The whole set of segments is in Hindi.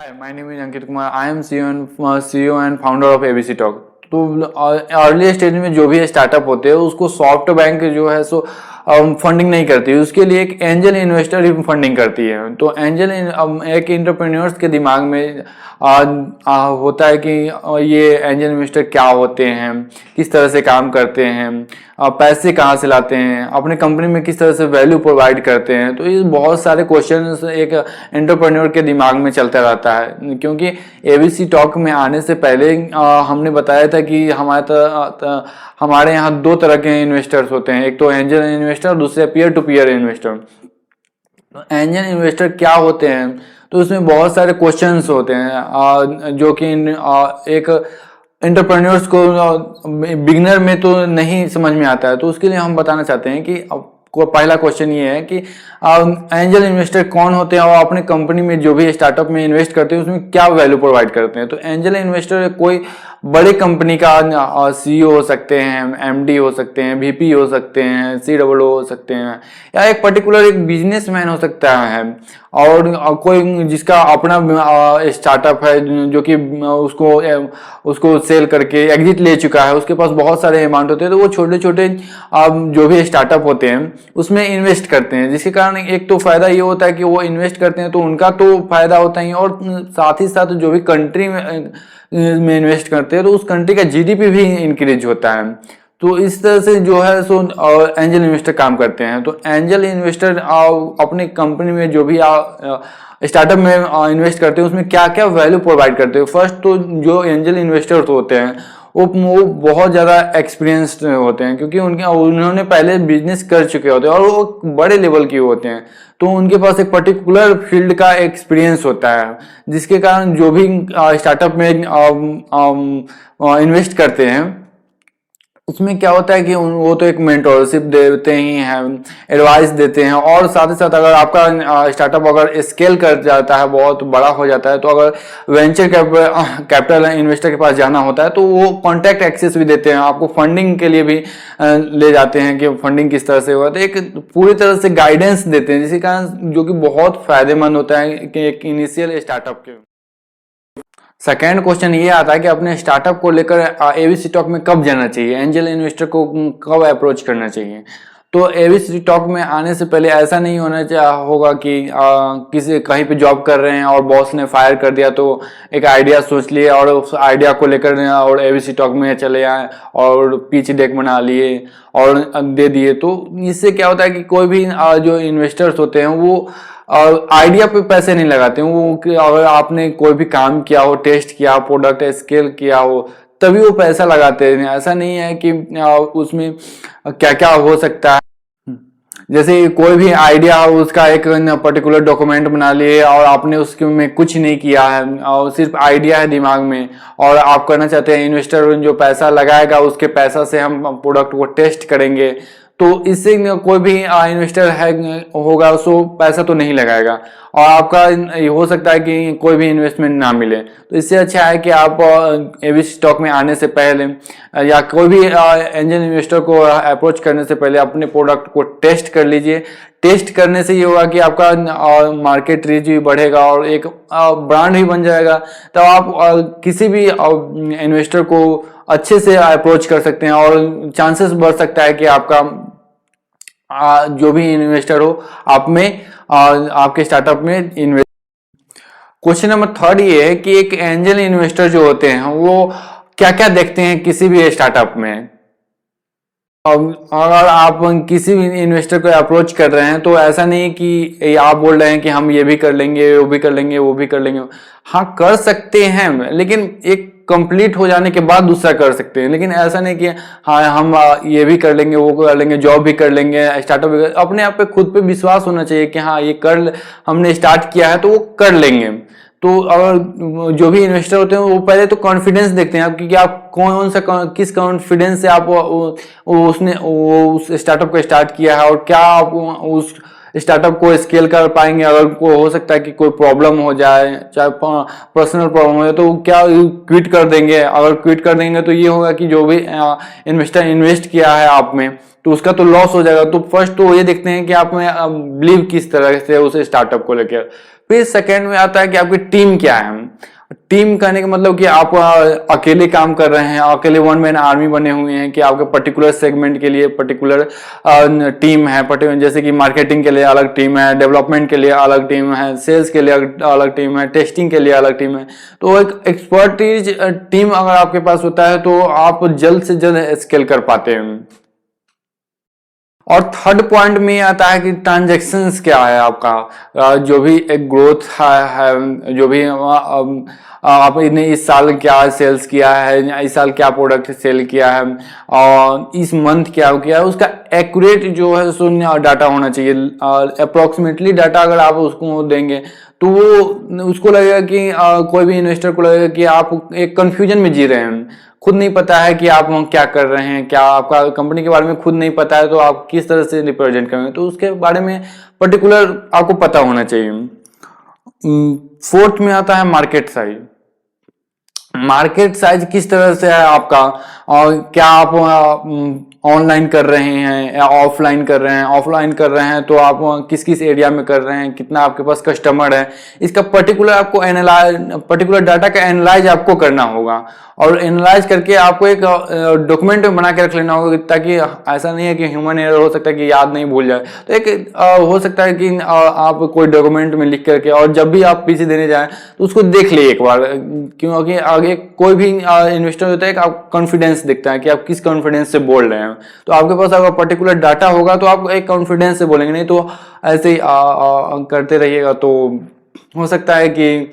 Hi, my name is Ankit Kumar. I am CEO and founder of ABC Talk. तो अर्ली स्टेज में जो भी स्टार्टअप होते हैं उसको सॉफ्ट बैंक जो है सो फंडिंग नहीं करती, उसके लिए एक एंजल इन्वेस्टर ही फंडिंग करती है. तो एंजल एक एंटरप्रेन्योर्स के दिमाग में होता है कि ये एंजल इन्वेस्टर क्या होते हैं, किस तरह से काम करते हैं, पैसे कहाँ से लाते हैं, अपने कंपनी में किस तरह से वैल्यू प्रोवाइड करते हैं. तो ये बहुत सारे क्वेश्चंस एक एंटरप्रेन्योर के दिमाग में चलता रहता है. क्योंकि एबीसी टॉक में आने से पहले हमने बताया था कि हमारे यहाँ दो तरह के इन्वेस्टर्स होते हैं, एक तो एंजल इन्वेस्टर, दूसरे peer to peer investor. Angel investor क्या होते हैं, तो उसमें बहुत सारे क्वेश्चंस होते हैं जो कि एक एंटरप्रेन्योर्स को बिगिनर में तो नहीं समझ में आता है. तो उसके लिए हम बताना चाहते हैं कि पहला क्वेश्चन ये है कि एंजल इन्वेस्टर कौन होते हैं और अपने कंपनी में जो भी स्टार्टअप में इन्वेस्ट करते हैं उसमें क्या वैल्यू प्रोवाइड करते हैं. तो एंजल इन्वेस्टर कोई बड़ी कंपनी का सीईओ हो सकते हैं, एमडी हो सकते हैं, वीपी हो सकते हैं, सीडब्ल्यू हो सकते हैं, या एक पर्टिकुलर एक बिजनेसमैन हो सकता है और कोई जिसका अपना स्टार्टअप है जो कि उसको सेल करके एग्जिट ले चुका है, उसके पास बहुत सारे अमाउंट होते हैं. तो वो छोटे छोटे जो भी स्टार्टअप होते हैं उसमें इन्वेस्ट करते हैं, जिसके कारण एक तो फायदा ये होता है कि वो इन्वेस्ट करते हैं तो उनका तो फायदा होता ही, और साथ ही साथ जो भी कंट्री में इन्वेस्ट करते हैं तो उस कंट्री का जीडीपी भी इंक्रीज होता है. तो इस तरह से जो है सो एंजल इन्वेस्टर काम करते हैं. तो एंजल इन्वेस्टर अपनी कंपनी में जो भी स्टार्टअप में इन्वेस्ट करते हैं उसमें क्या क्या वैल्यू प्रोवाइड करते हैं. फर्स्ट तो जो एंजल इन्वेस्टर होते हैं वो बहुत ज़्यादा एक्सपीरियंस्ड होते हैं, क्योंकि उन्होंने पहले बिजनेस कर चुके होते हैं और वो बड़े लेवल के होते हैं. तो उनके पास एक पर्टिकुलर फील्ड का एक्सपीरियंस होता है, जिसके कारण जो भी स्टार्टअप में इन्वेस्ट करते हैं उसमें क्या होता है कि वो तो एक मेंटोरशिप देते ही हैं, एडवाइस देते हैं, और साथ ही साथ अगर आपका स्टार्टअप अगर स्केल कर जाता है, बहुत बड़ा हो जाता है, तो अगर वेंचर कैपिटल इन्वेस्टर के पास जाना होता है तो वो कॉन्टैक्ट एक्सेस भी देते हैं, आपको फंडिंग के लिए भी ले जाते हैं कि फंडिंग किस तरह से होगा. तो एक पूरी तरह से गाइडेंस देते हैं, जिसके कारण जो कि बहुत फायदेमंद होता है कि एक इनिशियल स्टार्टअप के. सेकेंड क्वेश्चन ये आता है कि अपने स्टार्टअप को लेकर एबीसी टॉक में कब जाना चाहिए, एंजल इन्वेस्टर को कब अप्रोच करना चाहिए. तो एबीसी टॉक में आने से पहले ऐसा नहीं होगा कि किसी कहीं पे जॉब कर रहे हैं और बॉस ने फायर कर दिया तो एक आइडिया सोच लिए और उस आइडिया को लेकर और एबीसी टॉक में चले आए और पिच डेक बना लिए और दे दिए. तो इससे क्या होता है कि कोई भी जो इन्वेस्टर्स होते हैं वो आइडिया पे पैसे नहीं लगाते हैं. वो अगर आपने कोई भी काम किया हो, टेस्ट किया, प्रोडक्ट स्केल किया हो, तभी वो पैसा लगाते हैं. ऐसा नहीं है कि उसमें क्या क्या हो सकता है. जैसे कोई भी आइडिया हो उसका एक पर्टिकुलर डॉक्यूमेंट बना लिए और आपने उसके में कुछ नहीं किया है और सिर्फ आइडिया है दिमाग में, और आप करना चाहते हैं इन्वेस्टर जो पैसा लगाएगा उसके पैसा से हम प्रोडक्ट को टेस्ट करेंगे, तो इससे कोई भी इन्वेस्टर है होगा सो पैसा तो नहीं लगाएगा और आपका हो सकता है कि कोई भी इन्वेस्टमेंट ना मिले. तो इससे अच्छा है कि आप एबीसी स्टॉक में आने से पहले या कोई भी एंजल इन्वेस्टर को अप्रोच करने से पहले अपने प्रोडक्ट को टेस्ट कर लीजिए. टेस्ट करने से ये होगा कि आपका मार्केट रीच भी बढ़ेगा और एक ब्रांड भी बन जाएगा. तो आप किसी भी इन्वेस्टर को अच्छे से अप्रोच कर सकते हैं और चांसेस बढ़ सकता है कि आपका जो भी इन्वेस्टर हो आप में आपके स्टार्टअप में इन्वेस्ट. क्वेश्चन नंबर थर्ड ये है कि एक एंजल इन्वेस्टर जो होते हैं वो क्या क्या देखते हैं किसी भी स्टार्टअप में. अगर आप किसी भी इन्वेस्टर को अप्रोच कर रहे हैं तो ऐसा नहीं कि आप बोल रहे हैं कि हम ये भी कर लेंगे, वो भी कर लेंगे, वो भी कर लेंगे. हाँ, कर सकते हैं, लेकिन एक कंप्लीट हो जाने के बाद दूसरा कर सकते हैं. लेकिन ऐसा नहीं कि हाँ हम ये भी कर लेंगे, वो कर लेंगे, जॉब भी कर लेंगे, स्टार्टअप भी अपने आप पे खुद पे विश्वास होना चाहिए कि हाँ ये हमने स्टार्ट किया है तो वो कर लेंगे. तो अगर जो भी इन्वेस्टर होते हैं वो पहले तो कॉन्फिडेंस देखते हैं आपकी कि आप कौन सा किस कॉन्फिडेंस से आप उस स्टार्टअप को स्टार्ट किया है और क्या आप उस स्टार्टअप को स्केल कर पाएंगे। अगर को हो सकता है कि कोई प्रॉब्लम हो जाए, चाहे पर्सनल प्रॉब्लम हो जाए, तो क्या क्विट कर देंगे। अगर क्विट कर देंगे तो ये होगा कि जो भी इन्वेस्टर इन्वेस्ट किया है आप में, तो उसका तो लॉस हो जाएगा। तो फर्स्ट तो ये देखते हैं कि आप में बिलीव किस तरह से उस स्टार्टअप को लेकर। फिर सेकंड में आता है कि आपकी टीम क्या है। टीम कहने का मतलब कि आप अकेले काम कर रहे हैं, अकेले वन मैन आर्मी बने हुए हैं, कि आपके पर्टिकुलर सेगमेंट के लिए पर्टिकुलर टीम है, जैसे कि मार्केटिंग के लिए अलग टीम है, डेवलपमेंट के लिए अलग टीम है, सेल्स के लिए अलग टीम है, टेस्टिंग के लिए अलग टीम है। तो एक एक्सपर्टीज टीम अगर आपके पास होता है तो आप जल्द से जल्द स्केल कर पाते हैं। और थर्ड पॉइंट में आता है कि ट्रांजैक्शंस क्या है आपका, जो भी एक ग्रोथ है, जो भी आपने इस साल क्या सेल्स किया है, इस साल क्या प्रोडक्ट सेल किया है, और इस मंथ क्या किया है, उसका एक्यूरेट जो है शून्य डाटा होना चाहिए। अप्रोक्सीमेटली डाटा अगर आप उसको देंगे तो वो उसको लगेगा कि कोई भी इन्वेस्टर को लगेगा कि आप एक कंफ्यूजन में जी रहे हैं, खुद नहीं पता है कि आप क्या कर रहे हैं, क्या आपका कंपनी के बारे में खुद नहीं पता है, तो आप किस तरह से रिप्रेजेंट करेंगे। तो उसके बारे में पर्टिकुलर आपको पता होना चाहिए। फोर्थ में आता है मार्केट साइज। मार्केट साइज किस तरह से है आपका, और क्या आप ऑनलाइन कर रहे हैं या ऑफलाइन कर रहे हैं। ऑफलाइन कर रहे हैं तो आप किस किस एरिया में कर रहे हैं, कितना आपके पास कस्टमर है, इसका पर्टिकुलर आपको पर्टिकुलर डाटा का एनालाइज आपको करना होगा। और एनालाइज करके आपको एक डॉक्यूमेंट बना के रख लेना होगा, ताकि ऐसा नहीं है कि ह्यूमन एरर हो सकता है कि याद नहीं भूल जाए। तो एक हो सकता है कि आप कोई डॉक्यूमेंट में लिख करके, और जब भी आप पीछे देने जाएं तो उसको देख लिए एक बार, क्योंकि आगे कोई भी इन्वेस्टर होता है कि आप कॉन्फिडेंस दिखता है कि आप किस कॉन्फिडेंस से बोल रहे हैं। तो आपके पास अगर पर्टिकुलर डाटा होगा तो आप एक कॉन्फिडेंस से बोलेंगे, नहीं तो ऐसे ही करते रहिएगा तो हो सकता है कि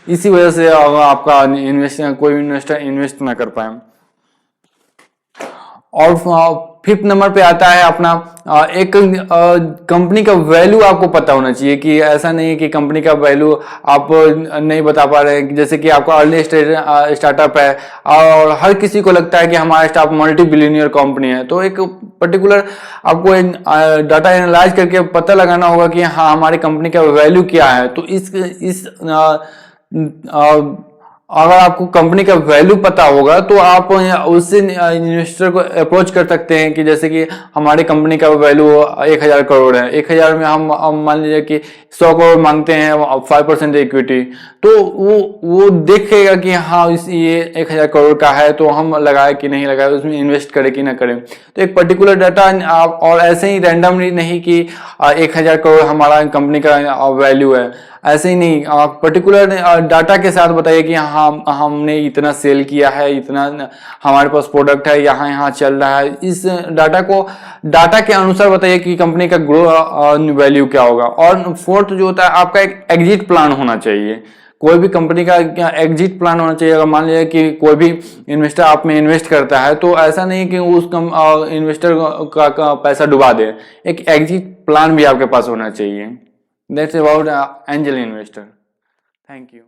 इसी वजह से आपका कोई इन्वेस्टर इन्वेस्ट ना कर पाए। और फिफ्थ नंबर पे आता है अपना एक कंपनी का वैल्यू आपको पता होना चाहिए। कि ऐसा नहीं है कि कंपनी का वैल्यू आप नहीं बता पा रहे हैं, जैसे कि आपका अर्ली स्टेज स्टार्टअप है और हर किसी को लगता है कि हमारा स्टार्टअप मल्टी बिलियनियर कंपनी है। तो एक पर्टिकुलर आपको एक डाटा एनालाइज करके पता लगाना होगा कि हाँ हमारी कंपनी का वैल्यू क्या है। तो इस अगर आपको कंपनी का वैल्यू पता होगा तो आप उससे इन्वेस्टर को अप्रोच कर सकते हैं। कि जैसे कि हमारी कंपनी का वैल्यू 1000 करोड़ है, 1000 में हम मान लीजिए कि 100 करोड़ मांगते हैं 5% इक्विटी, तो वो देखेगा कि हाँ ये 1000 करोड़ का है, तो हम लगाए कि नहीं लगाए, उसमें इन्वेस्ट करें कि ना करें। तो एक पर्टिकुलर डाटा और ऐसे ही रैंडमली नहीं कि 1000 करोड़ हमारा कंपनी का वैल्यू है, ऐसे ही नहीं, पर्टिकुलर डाटा के साथ बताइए कि हाँ हमने इतना सेल किया है, इतना हमारे पास प्रोडक्ट है, यहाँ यहाँ चल रहा है। इस डाटा के अनुसार बताइए कि कंपनी का ग्रो वैल्यू क्या होगा। और फोर्थ जो होता है आपका एक एग्जिट प्लान होना चाहिए। कोई भी कंपनी का एग्जिट प्लान होना चाहिए। अगर मान लीजिए कि कोई भी इन्वेस्टर आप में इन्वेस्ट करता है तो ऐसा नहीं कि उस इन्वेस्टर का पैसा डुबा दे, एक एग्जिट प्लान भी आपके पास होना चाहिए। That's about angel investor. Thank you.